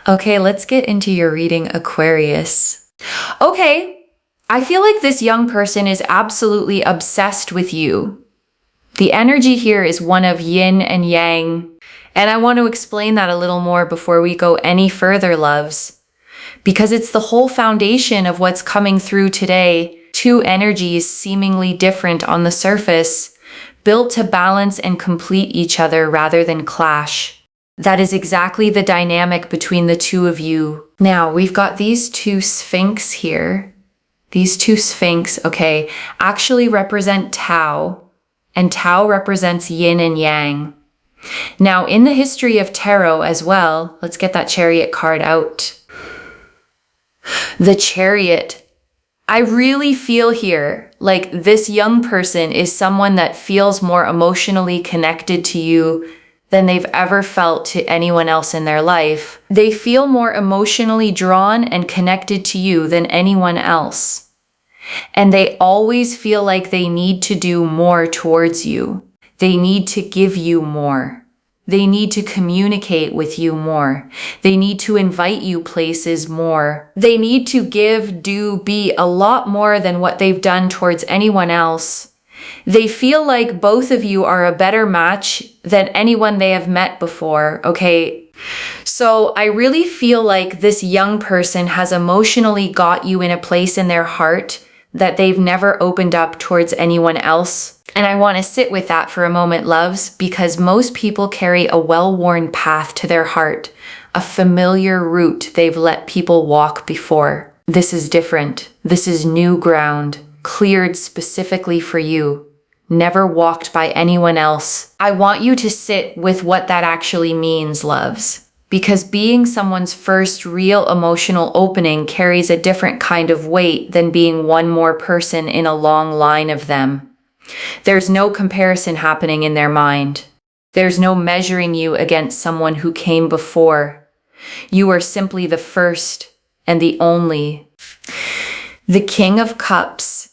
Okay, let's get into your reading, Aquarius. Okay, I feel like this young person is absolutely obsessed with you. The energy here is one of yin and yang, and I want to explain that a little more before we go any further, loves, because it's the whole foundation of what's coming through today. Two energies seemingly different on the surface, built to balance and complete each other rather than clash. That is exactly the dynamic between the two of you. Now, we've got these two sphinx here. These two sphinx, okay, actually represent Tao, and Tao represents yin and yang. Now, in the history of tarot as well, let's get that Chariot card out. The Chariot. I really feel here like this young person is someone that feels more emotionally connected to you than they've ever felt to anyone else in their life. They feel more emotionally drawn and connected to you than anyone else. And they always feel like they need to do more towards you. They need to give you more. They need to communicate with you more. They need to invite you places more. They need to give, do, be a lot more than what they've done towards anyone else. They feel like both of you are a better match than anyone they have met before, okay? So I really feel like this young person has emotionally got you in a place in their heart that they've never opened up towards anyone else. And I want to sit with that for a moment, loves, because most people carry a well-worn path to their heart, a familiar route they've let people walk before. This is different. This is new ground, cleared specifically for you, never walked by anyone else. I want you to sit with what that actually means, loves, because being someone's first real emotional opening carries a different kind of weight than being one more person in a long line of them. There's no comparison happening in their mind. There's no measuring you against someone who came before. You are simply the first and the only. The King of Cups.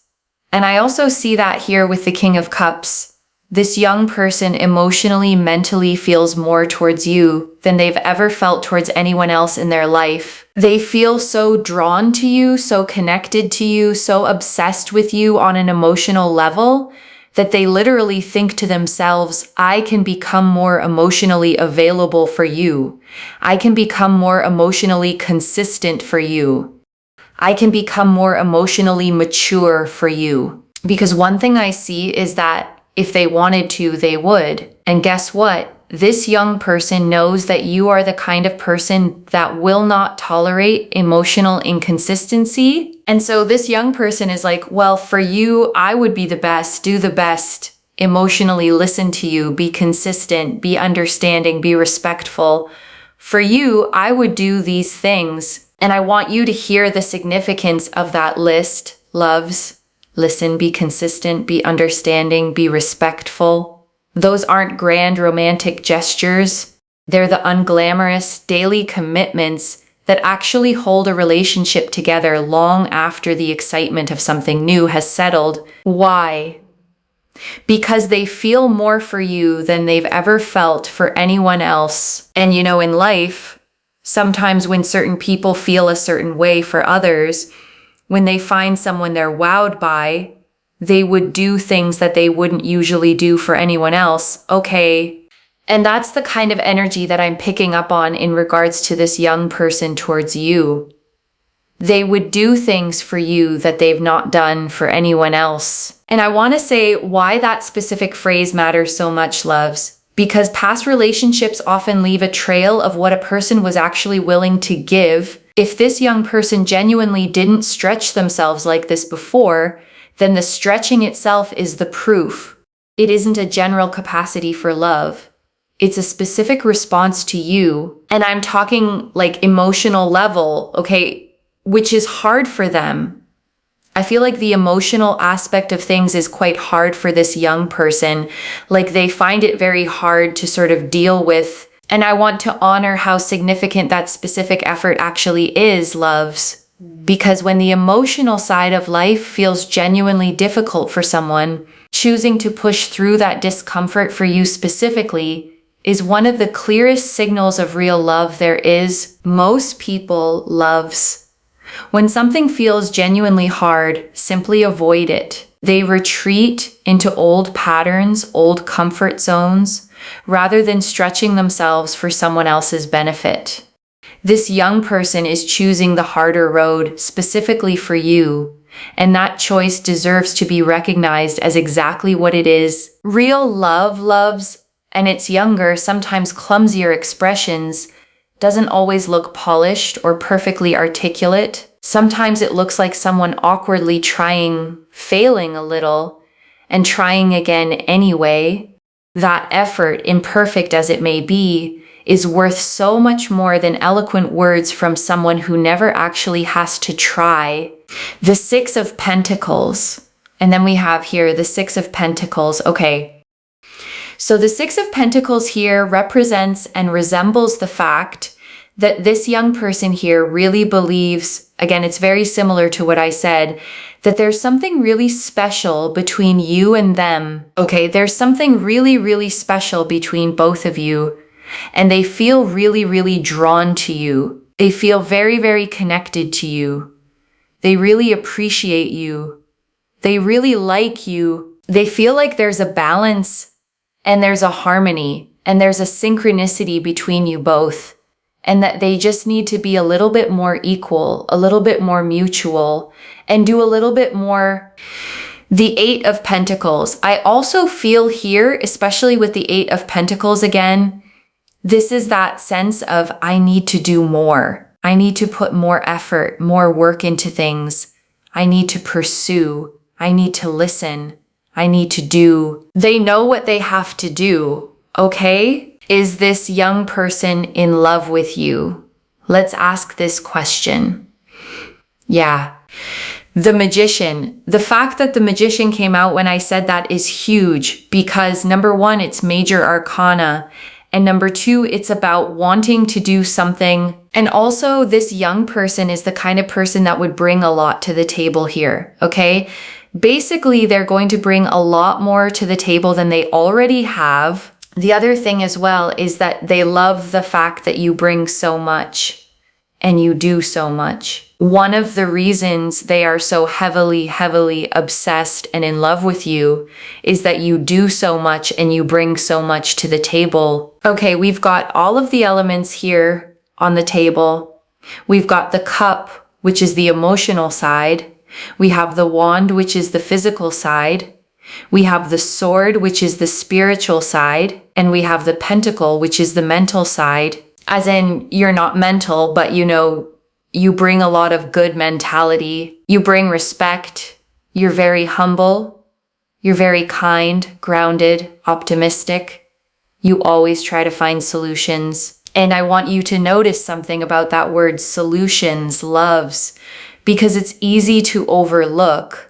And I also see that here with the King of Cups. This young person emotionally, mentally feels more towards you than they've ever felt towards anyone else in their life. They feel so drawn to you, so connected to you, so obsessed with you on an emotional level that they literally think to themselves, I can become more emotionally available for you. I can become more emotionally consistent for you. I can become more emotionally mature for you. Because one thing I see is that if they wanted to, they would. And guess what? This young person knows that you are the kind of person that will not tolerate emotional inconsistency. And so this young person is like, well, for you, I would be the best, do the best, emotionally listen to you, be consistent, be understanding, be respectful. For you, I would do these things. And I want you to hear the significance of that list, loves. Listen, be consistent, be understanding, be respectful. Those aren't grand romantic gestures. They're the unglamorous daily commitments that actually hold a relationship together long after the excitement of something new has settled. Why? Because they feel more for you than they've ever felt for anyone else. And you know, in life, sometimes when certain people feel a certain way for others, when they find someone they're wowed by, they would do things that they wouldn't usually do for anyone else. Okay. And that's the kind of energy that I'm picking up on in regards to this young person towards you. They would do things for you that they've not done for anyone else. And I want to say why that specific phrase matters so much, loves, because past relationships often leave a trail of what a person was actually willing to give. If this young person genuinely didn't stretch themselves like this before, then the stretching itself is the proof. It isn't a general capacity for love. It's a specific response to you. And I'm talking like emotional level, okay, which is hard for them. I feel like the emotional aspect of things is quite hard for this young person. Like they find it very hard to sort of deal with. And I want to honor how significant that specific effort actually is, loves. Because when the emotional side of life feels genuinely difficult for someone, choosing to push through that discomfort for you specifically is one of the clearest signals of real love there is. Most people loves. When something feels genuinely hard, simply avoid it. They retreat into old patterns, old comfort zones, rather than stretching themselves for someone else's benefit. This young person is choosing the harder road specifically for you, and that choice deserves to be recognized as exactly what it is. Real love loves, and its younger, sometimes clumsier expressions doesn't always look polished or perfectly articulate. Sometimes it looks like someone awkwardly trying, failing a little, and trying again anyway. That effort, imperfect as it may be, is worth so much more than eloquent words from someone who never actually has to try. The Six of Pentacles. And then we have here the Six of Pentacles. Okay. So the Six of Pentacles here represents and resembles the fact that this young person here really believes, again, it's very similar to what I said, that there's something really special between you and them. Okay, there's something really, really special between both of you. And they feel really, really drawn to you. They feel very, very connected to you. They really appreciate you. They really like you. They feel like there's a balance and there's a harmony and there's a synchronicity between you both. And that they just need to be a little bit more equal, a little bit more mutual, and do a little bit more. The Eight of Pentacles. I also feel here, especially with the Eight of Pentacles again, this is that sense of I need to do more. I need to put more effort, more work into things. I need to pursue. I need to listen. I need to do. They know what they have to do, okay? Is this young person in love with you? Let's ask this question. Yeah. The Magician. The fact that the Magician came out when I said that is huge because number one, it's major arcana. And number two, it's about wanting to do something. And also this young person is the kind of person that would bring a lot to the table here. Okay. Basically, they're going to bring a lot more to the table than they already have. The other thing as well is that they love the fact that you bring so much and you do so much. One of the reasons they are so heavily, heavily obsessed and in love with you is that you do so much and you bring so much to the table. Okay, we've got all of the elements here on the table. We've got the cup, which is the emotional side. We have the wand, which is the physical side. We have the sword, which is the spiritual side, and we have the pentacle, which is the mental side. As in, you're not mental, but you bring a lot of good mentality. You bring respect. You're very humble. You're very kind, grounded, optimistic. You always try to find solutions. And I want you to notice something about that word solutions, loves, because it's easy to overlook.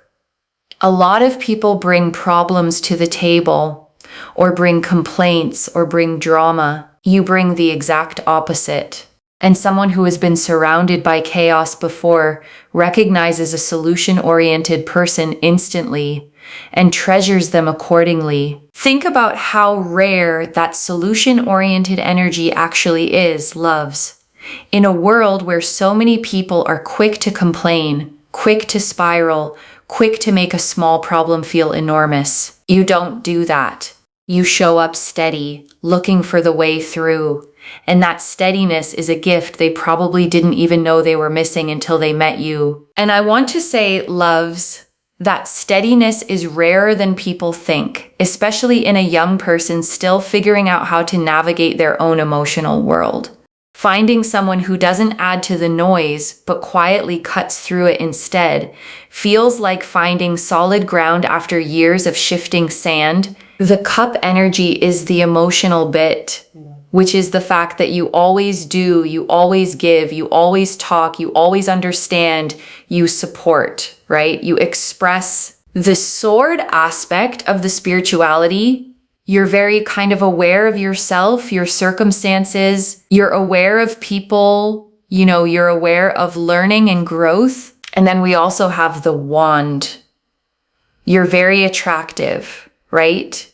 A lot of people bring problems to the table, or bring complaints, or bring drama. You bring the exact opposite. And someone who has been surrounded by chaos before recognizes a solution-oriented person instantly and treasures them accordingly. Think about how rare that solution-oriented energy actually is, loves. In a world where so many people are quick to complain, quick to spiral, quick to make a small problem feel enormous. You don't do that. You show up steady, looking for the way through. And that steadiness is a gift they probably didn't even know they were missing until they met you. And I want to say, loves, that steadiness is rarer than people think, especially in a young person still figuring out how to navigate their own emotional world. Finding someone who doesn't add to the noise, but quietly cuts through it instead, feels like finding solid ground after years of shifting sand. The cup energy is the emotional bit, which is the fact that you always do, you always give, you always talk, you always understand, you support, right? You express. The sword aspect of the spirituality. You're very kind of aware of yourself, your circumstances. You're aware of people, you're aware of learning and growth. And then we also have the wand. You're very attractive, right?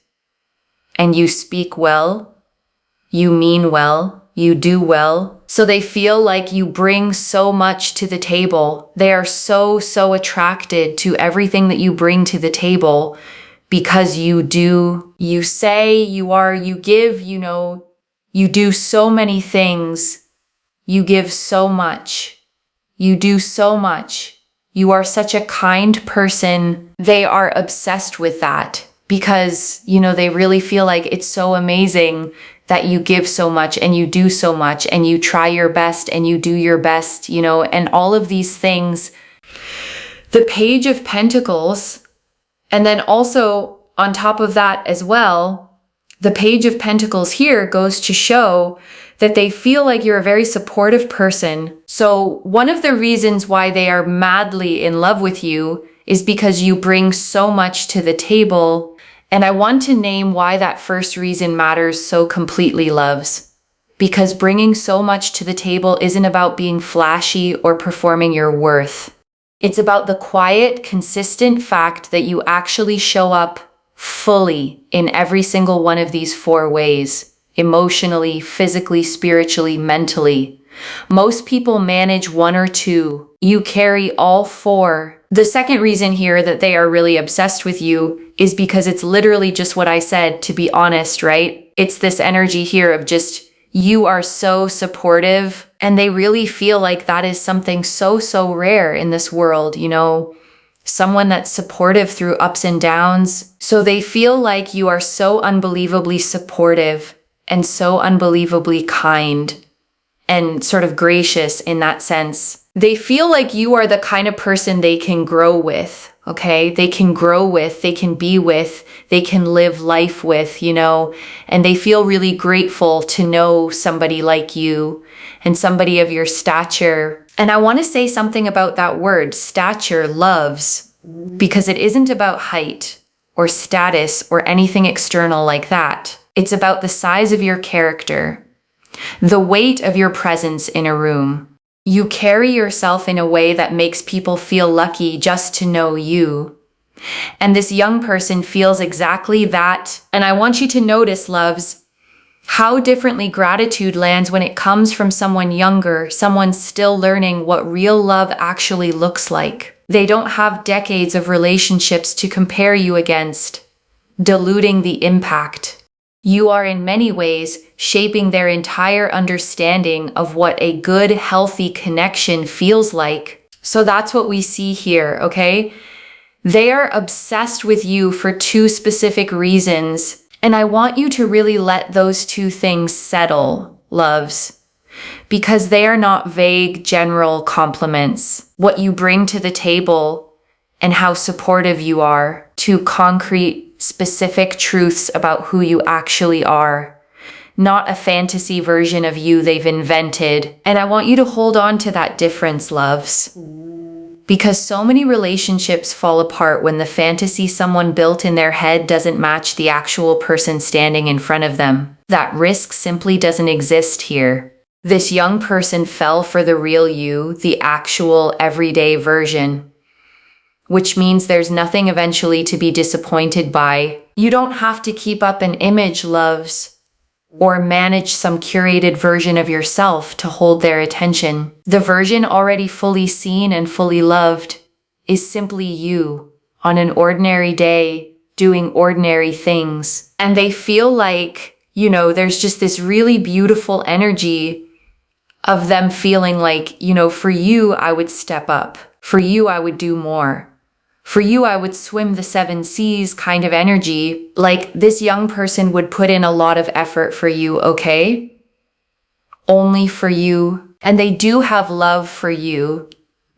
And you speak well. you mean well, you do well. So they feel like you bring so much to the table. They are so attracted to everything that you bring to the table because you do, you say, you are, you give, you do so many things. You give so much. You do so much. You are such a kind person. They are obsessed with that because, they really feel like it's so amazing that you give so much and you do so much and you try your best and you do your best, and all of these things. The Page of Pentacles, and then also on top of that as well, the Page of Pentacles here goes to show that they feel like you're a very supportive person. So one of the reasons why they are madly in love with you is because you bring so much to the table. And I want to name why that first reason matters so completely, loves. Because bringing so much to the table isn't about being flashy or performing your worth. It's about the quiet, consistent fact that you actually show up fully in every single one of these 4 ways. Emotionally, physically, spiritually, mentally. Most people manage 1 or 2. You carry all 4. The second reason here that they are really obsessed with you is because it's literally just what I said, to be honest, right? It's this energy here of just, you are so supportive, and they really feel like that is something so rare in this world, someone that's supportive through ups and downs. So they feel like you are so unbelievably supportive and so unbelievably kind and sort of gracious in that sense. They feel like you are the kind of person they can grow with, okay? They can grow with, they can be with, they can live life with, and they feel really grateful to know somebody like you and somebody of your stature. And I want to say something about that word, stature, loves, because it isn't about height or status or anything external like that. It's about the size of your character, the weight of your presence in a room. You carry yourself in a way that makes people feel lucky just to know you. And this young person feels exactly that. And I want you to notice, loves, how differently gratitude lands when it comes from someone younger, someone still learning what real love actually looks like. They don't have decades of relationships to compare you against, diluting the impact. You are in many ways shaping their entire understanding of what a good, healthy connection feels like. So that's what we see here, okay? They are obsessed with you for 2 specific reasons. And I want you to really let those 2 things settle, loves, because they are not vague, general compliments. What you bring to the table and how supportive you are, to concrete, specific truths about who you actually are, not a fantasy version of you they've invented. And I want you to hold on to that difference, loves, because so many relationships fall apart when the fantasy someone built in their head doesn't match the actual person standing in front of them. That risk simply doesn't exist here. This young person fell for the real you, the actual everyday version, which means there's nothing eventually to be disappointed by. You don't have to keep up an image, loves, or manage some curated version of yourself to hold their attention. The version already fully seen and fully loved is simply you on an ordinary day doing ordinary things. And they feel like, there's just this really beautiful energy of them feeling like, for you, I would step up. For you, I would do more. For you, I would swim the 7 seas kind of energy. Like this young person would put in a lot of effort for you, okay? Only for you. And they do have love for you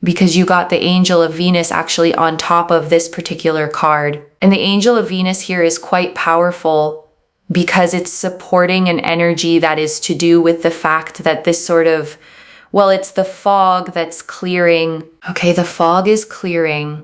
because you got the Angel of Venus actually on top of this particular card. And the Angel of Venus here is quite powerful because it's supporting an energy that is to do with the fact that this sort of, it's the fog that's clearing. Okay, the fog is clearing.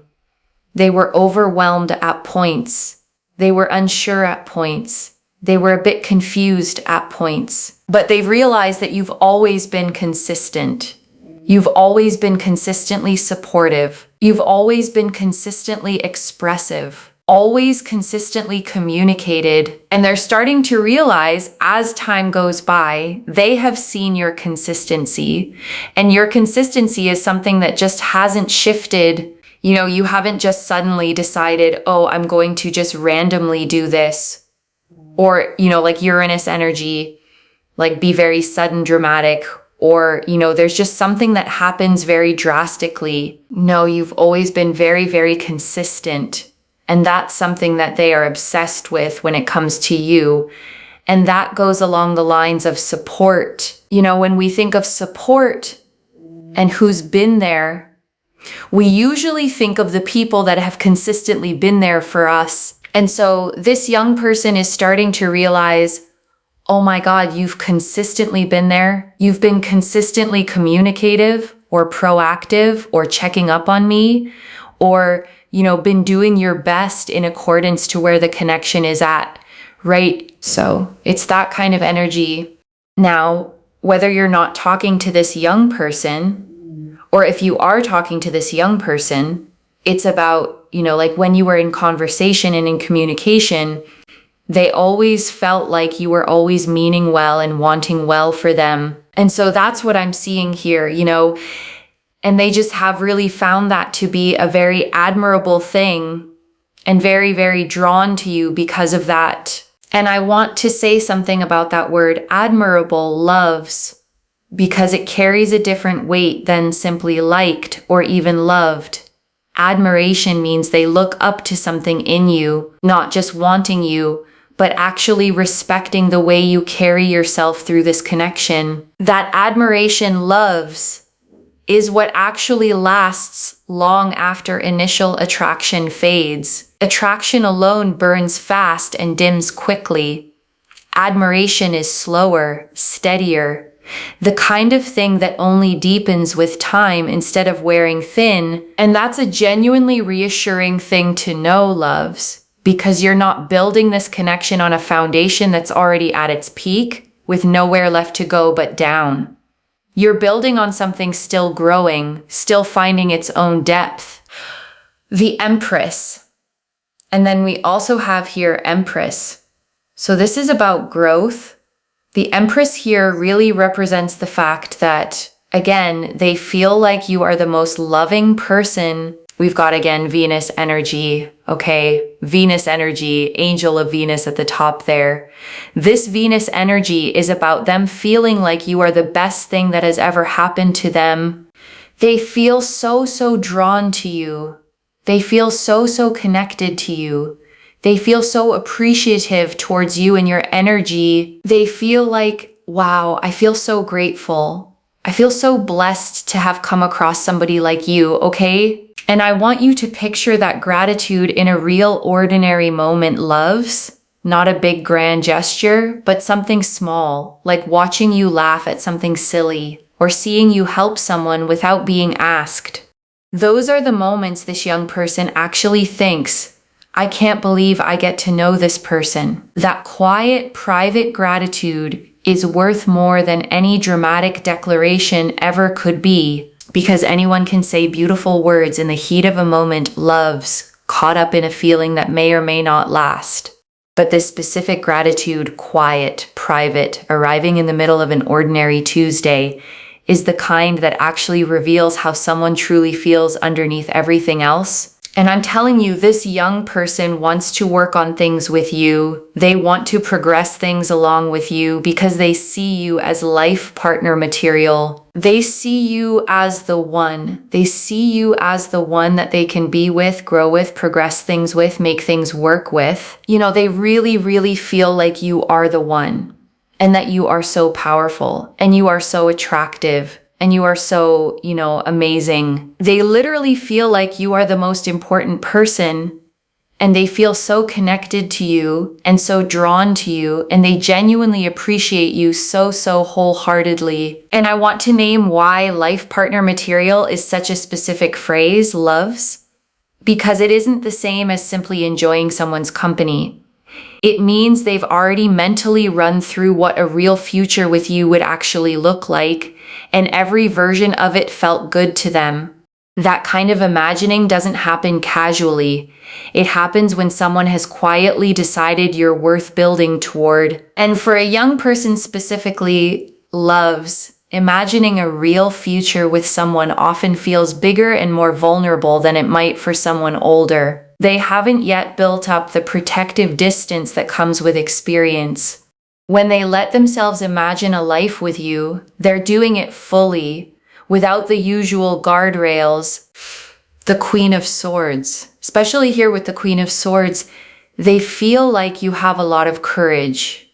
They were overwhelmed at points. They were unsure at points. They were a bit confused at points. But they've realized that you've always been consistent. You've always been consistently supportive. You've always been consistently expressive. always consistently communicated, and they're starting to realize as time goes by, they have seen your consistency, and your consistency is something that just hasn't shifted. You know, you haven't just suddenly decided, oh, I'm going to just randomly do this, or, you know, like Uranus energy, like be very sudden, dramatic, or, you know, there's just something that happens very drastically. No, you've always been very, very consistent. And that's something that they are obsessed with when it comes to you. And that goes along the lines of support. You know, when we think of support and who's been there, we usually think of the people that have consistently been there for us. And so this young person is starting to realize, oh my God, you've consistently been there. You've been consistently communicative or proactive or checking up on me, or, you know, been doing your best in accordance to where the connection is at, right? So it's that kind of energy. Now, whether you're not talking to this young person, or if you are talking to this young person, it's about, you know, like when you were in conversation and in communication, they always felt like you were always meaning well and wanting well for them. And so that's what I'm seeing here, you know, and they just have really found that to be a very admirable thing and very, very drawn to you because of that. And I want to say something about that word admirable, loves, because it carries a different weight than simply liked or even loved. Admiration means they look up to something in you, not just wanting you, but actually respecting the way you carry yourself through this connection. That admiration, loves, is what actually lasts long after initial attraction fades. Attraction alone burns fast and dims quickly. Admiration is slower, steadier, the kind of thing that only deepens with time instead of wearing thin. And that's a genuinely reassuring thing to know, loves, because you're not building this connection on a foundation that's already at its peak with nowhere left to go but down. You're building on something still growing, still finding its own depth. The Empress. And then we also have here Empress. So this is about growth. The Empress here really represents the fact that, again, they feel like you are the most loving person. We've got, again, Venus energy, okay? Venus energy, angel of Venus at the top there. This Venus energy is about them feeling like you are the best thing that has ever happened to them. They feel so, so drawn to you. They feel so, so connected to you. They feel so appreciative towards you and your energy. They feel like, wow, I feel so grateful. I feel so blessed to have come across somebody like you, okay? And I want you to picture that gratitude in a real ordinary moment, loves. Not a big grand gesture, but something small, like watching you laugh at something silly or seeing you help someone without being asked. Those are the moments this young person actually thinks, I can't believe I get to know this person. That quiet, private gratitude is worth more than any dramatic declaration ever could be. Because anyone can say beautiful words in the heat of a moment, loves, caught up in a feeling that may or may not last. But this specific gratitude, quiet, private, arriving in the middle of an ordinary Tuesday, is the kind that actually reveals how someone truly feels underneath everything else. And I'm telling you, this young person wants to work on things with you. They want to progress things along with you because they see you as life partner material. They see you as the one. They see you as the one that they can be with, grow with, progress things with, make things work with. You know, they really, really feel like you are the one and that you are so powerful and you are so attractive. And you are so, you know, amazing. They literally feel like you are the most important person, and they feel so connected to you and so drawn to you, and they genuinely appreciate you so, so wholeheartedly. And I want to name why life partner material is such a specific phrase, loves, because it isn't the same as simply enjoying someone's company. It means they've already mentally run through what a real future with you would actually look like, and every version of it felt good to them. That kind of imagining doesn't happen casually. It happens when someone has quietly decided you're worth building toward. And for a young person specifically, loves, imagining a real future with someone often feels bigger and more vulnerable than it might for someone older. They haven't yet built up the protective distance that comes with experience. When they let themselves imagine a life with you, they're doing it fully, without the usual guardrails. The Queen of Swords, especially here with the Queen of Swords, they feel like you have a lot of courage.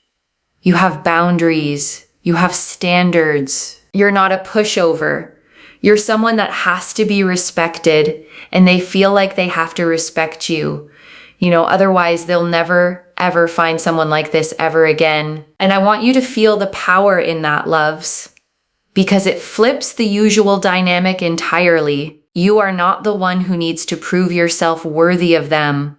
You have boundaries. You have standards. You're not a pushover. You're someone that has to be respected, and they feel like they have to respect you. Otherwise they'll never, ever find someone like this ever again. And I want you to feel the power in that, loves, because it flips the usual dynamic entirely. You are not the one who needs to prove yourself worthy of them.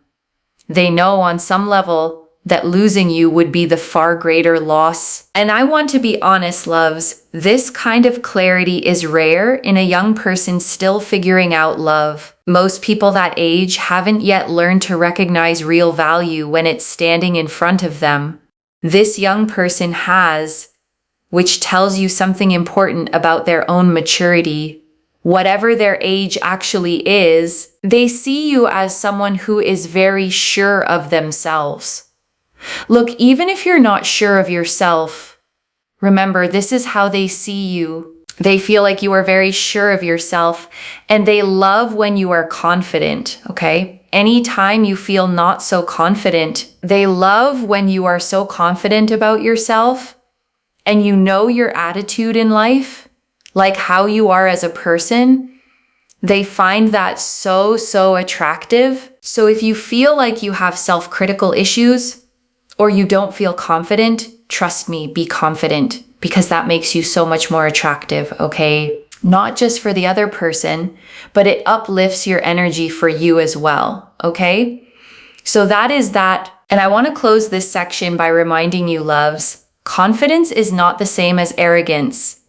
They know on some level that losing you would be the far greater loss. And I want to be honest, loves, this kind of clarity is rare in a young person still figuring out love. Most people that age haven't yet learned to recognize real value when it's standing in front of them. This young person has, which tells you something important about their own maturity. Whatever their age actually is, they see you as someone who is very sure of themselves. Look, even if you're not sure of yourself, remember, this is how they see you. They feel like you are very sure of yourself, and they love when you are confident, okay? Anytime you feel not so confident, they love when you are so confident about yourself and you know your attitude in life, like how you are as a person. They find that so attractive. So if you feel like you have self-critical issues or you don't feel confident, trust me, be confident, because that makes you so much more attractive, okay? Not just for the other person, but it uplifts your energy for you as well, okay? So that is that. And I want to close this section by reminding you, loves, confidence is not the same as arrogance.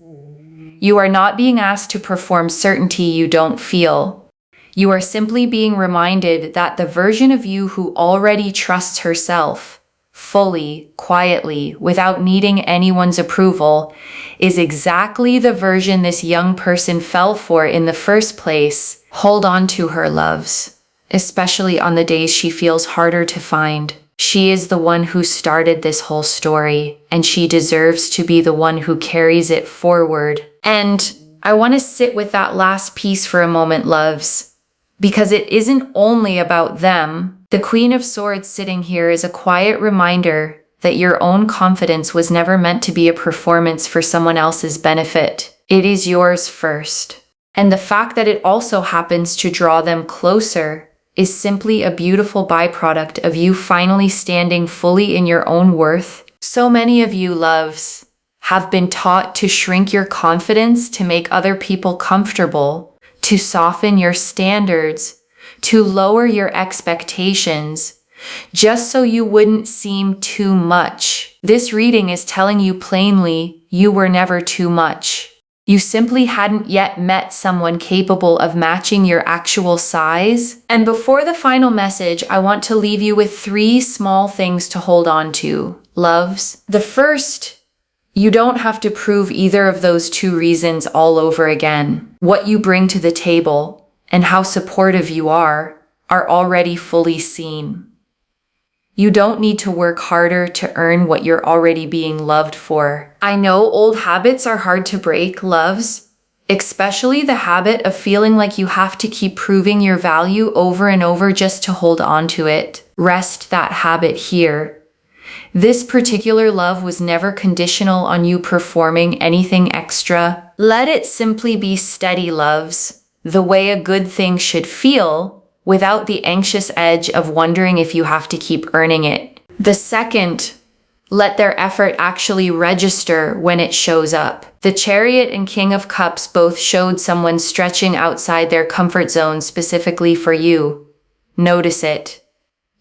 You are not being asked to perform certainty you don't feel. You are simply being reminded that the version of you who already trusts herself, fully, quietly, without needing anyone's approval, is exactly the version this young person fell for in the first place. Hold on to her, loves, especially on the days she feels harder to find. She is the one who started this whole story, and she deserves to be the one who carries it forward. And I want to sit with that last piece for a moment, loves, because it isn't only about them. The Queen of Swords sitting here is a quiet reminder that your own confidence was never meant to be a performance for someone else's benefit. It is yours first. And the fact that it also happens to draw them closer is simply a beautiful byproduct of you finally standing fully in your own worth. So many of you, loves, have been taught to shrink your confidence to make other people comfortable, to soften your standards, to lower your expectations, just so you wouldn't seem too much. This reading is telling you plainly you were never too much. You simply hadn't yet met someone capable of matching your actual size. And before the final message, I want to leave you with 3 small things to hold on to, loves. The first, you don't have to prove either of those 2 reasons all over again. What you bring to the table and how supportive you are already fully seen. You don't need to work harder to earn what you're already being loved for. I know old habits are hard to break, loves, especially the habit of feeling like you have to keep proving your value over and over just to hold on to it. Rest that habit here. This particular love was never conditional on you performing anything extra. Let it simply be steady, loves, the way a good thing should feel, without the anxious edge of wondering if you have to keep earning it. The second, let their effort actually register when it shows up. The Chariot and King of Cups both showed someone stretching outside their comfort zone specifically for you. Notice it.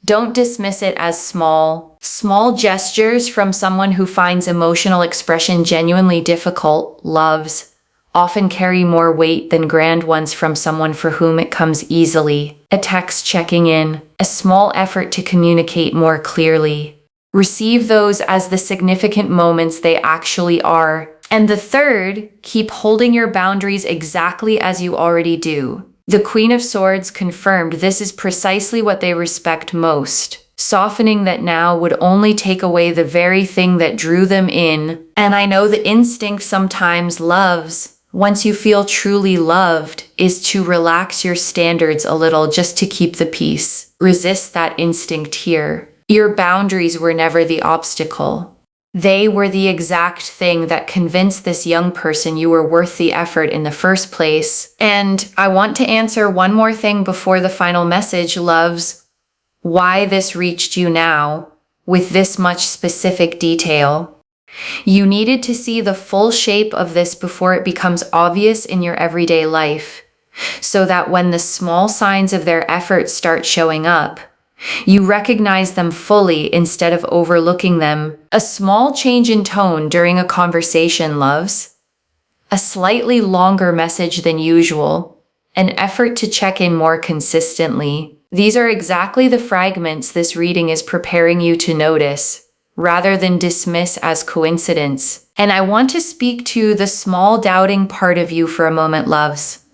Don't dismiss it as small. Small gestures from someone who finds emotional expression genuinely difficult, loves, often carry more weight than grand ones from someone for whom it comes easily. A text checking in, a small effort to communicate more clearly. Receive those as the significant moments they actually are. And the third, keep holding your boundaries exactly as you already do. The Queen of Swords confirmed this is precisely what they respect most. Softening that now would only take away the very thing that drew them in. And I know the instinct sometimes loves, once you feel truly loved, is to relax your standards a little just to keep the peace. Resist that instinct here. Your boundaries were never the obstacle. They were the exact thing that convinced this young person you were worth the effort in the first place. And I want to answer one more thing before the final message, loves. Why this reached you now, with this much specific detail. You needed to see the full shape of this before it becomes obvious in your everyday life, so that when the small signs of their efforts start showing up, you recognize them fully instead of overlooking them. A small change in tone during a conversation, loves. A slightly longer message than usual. An effort to check in more consistently. These are exactly the fragments this reading is preparing you to notice, rather than dismiss as coincidence. And I want to speak to the small doubting part of you for a moment, loves.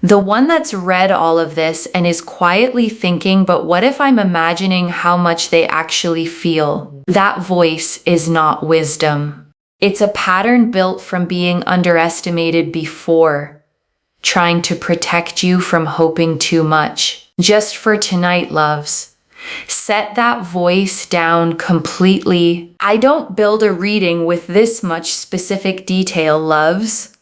The one that's read all of this and is quietly thinking, but what if I'm imagining how much they actually feel? That voice is not wisdom. It's a pattern built from being underestimated before, trying to protect you from hoping too much. Just for tonight, loves. Set that voice down completely. I don't build a reading with this much specific detail, loves,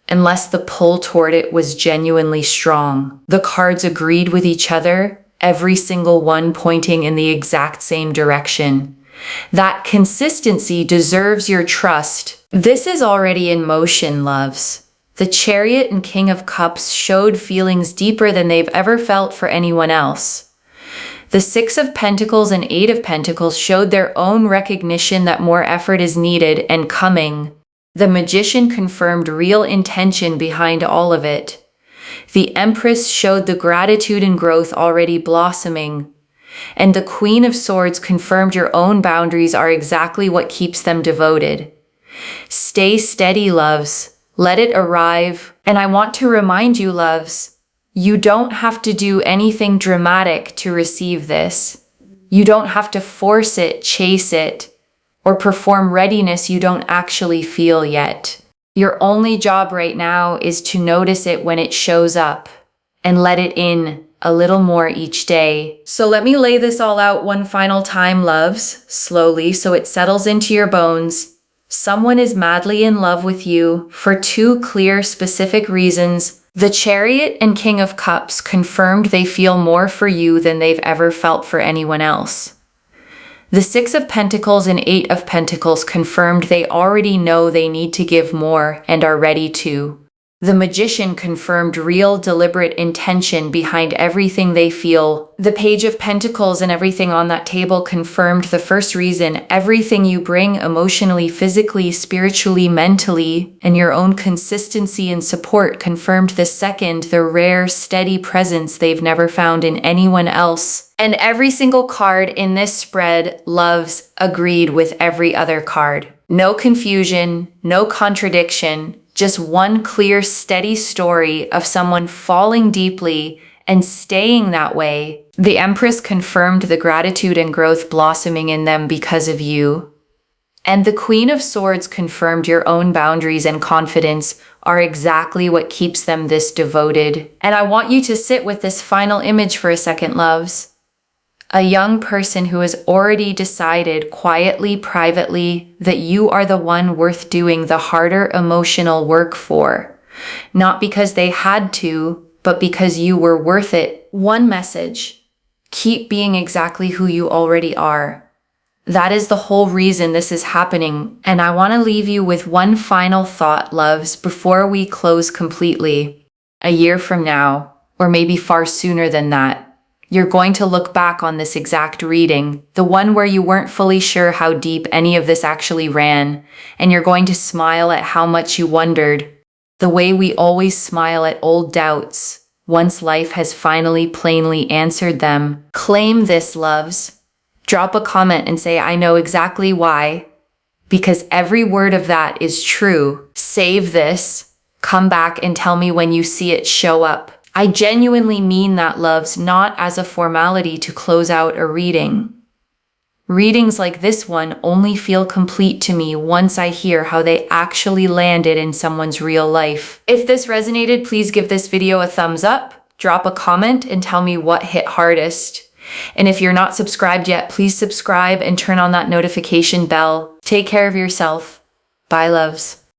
unless the pull toward it was genuinely strong. The cards agreed with each other, every single one pointing in the exact same direction. That consistency deserves your trust. This is already in motion, loves. The Chariot and King of Cups showed feelings deeper than they've ever felt for anyone else. The Six of Pentacles and Eight of Pentacles showed their own recognition that more effort is needed and coming. The Magician confirmed real intention behind all of it. The Empress showed the gratitude and growth already blossoming. And the Queen of Swords confirmed your own boundaries are exactly what keeps them devoted. Stay steady, loves. Let it arrive. And I want to remind you, loves, you don't have to do anything dramatic to receive this. You don't have to force it, chase it, or perform readiness you don't actually feel yet. Your only job right now is to notice it when it shows up and let it in a little more each day. So let me lay this all out one final time, loves, slowly so it settles into your bones. Someone is madly in love with you for two clear, specific reasons. The Chariot and King of Cups confirmed they feel more for you than they've ever felt for anyone else. The Six of Pentacles and Eight of Pentacles confirmed they already know they need to give more and are ready to. The Magician confirmed real, deliberate intention behind everything they feel. The Page of Pentacles and everything on that table confirmed the first reason, everything you bring emotionally, physically, spiritually, mentally, and your own consistency and support confirmed the second, the rare, steady presence they've never found in anyone else. And every single card in this spread, loves, agreed with every other card. No confusion, no contradiction. Just one clear, steady story of someone falling deeply and staying that way. The Empress confirmed the gratitude and growth blossoming in them because of you. And the Queen of Swords confirmed your own boundaries and confidence are exactly what keeps them this devoted. And I want you to sit with this final image for a second, loves. A young person who has already decided quietly, privately, that you are the one worth doing the harder emotional work for. Not because they had to, but because you were worth it. One message: keep being exactly who you already are. That is the whole reason this is happening. And I want to leave you with one final thought, loves, before we close completely. A year from now, or maybe far sooner than that, you're going to look back on this exact reading, the one where you weren't fully sure how deep any of this actually ran, and you're going to smile at how much you wondered. The way we always smile at old doubts once life has finally plainly answered them. Claim this, loves. Drop a comment and say, I know exactly why, because every word of that is true. Save this. Come back and tell me when you see it show up. I genuinely mean that, loves, not as a formality to close out a reading. Readings like this one only feel complete to me once I hear how they actually landed in someone's real life. If this resonated, please give this video a thumbs up, drop a comment, and tell me what hit hardest. And if you're not subscribed yet, please subscribe and turn on that notification bell. Take care of yourself. Bye, loves.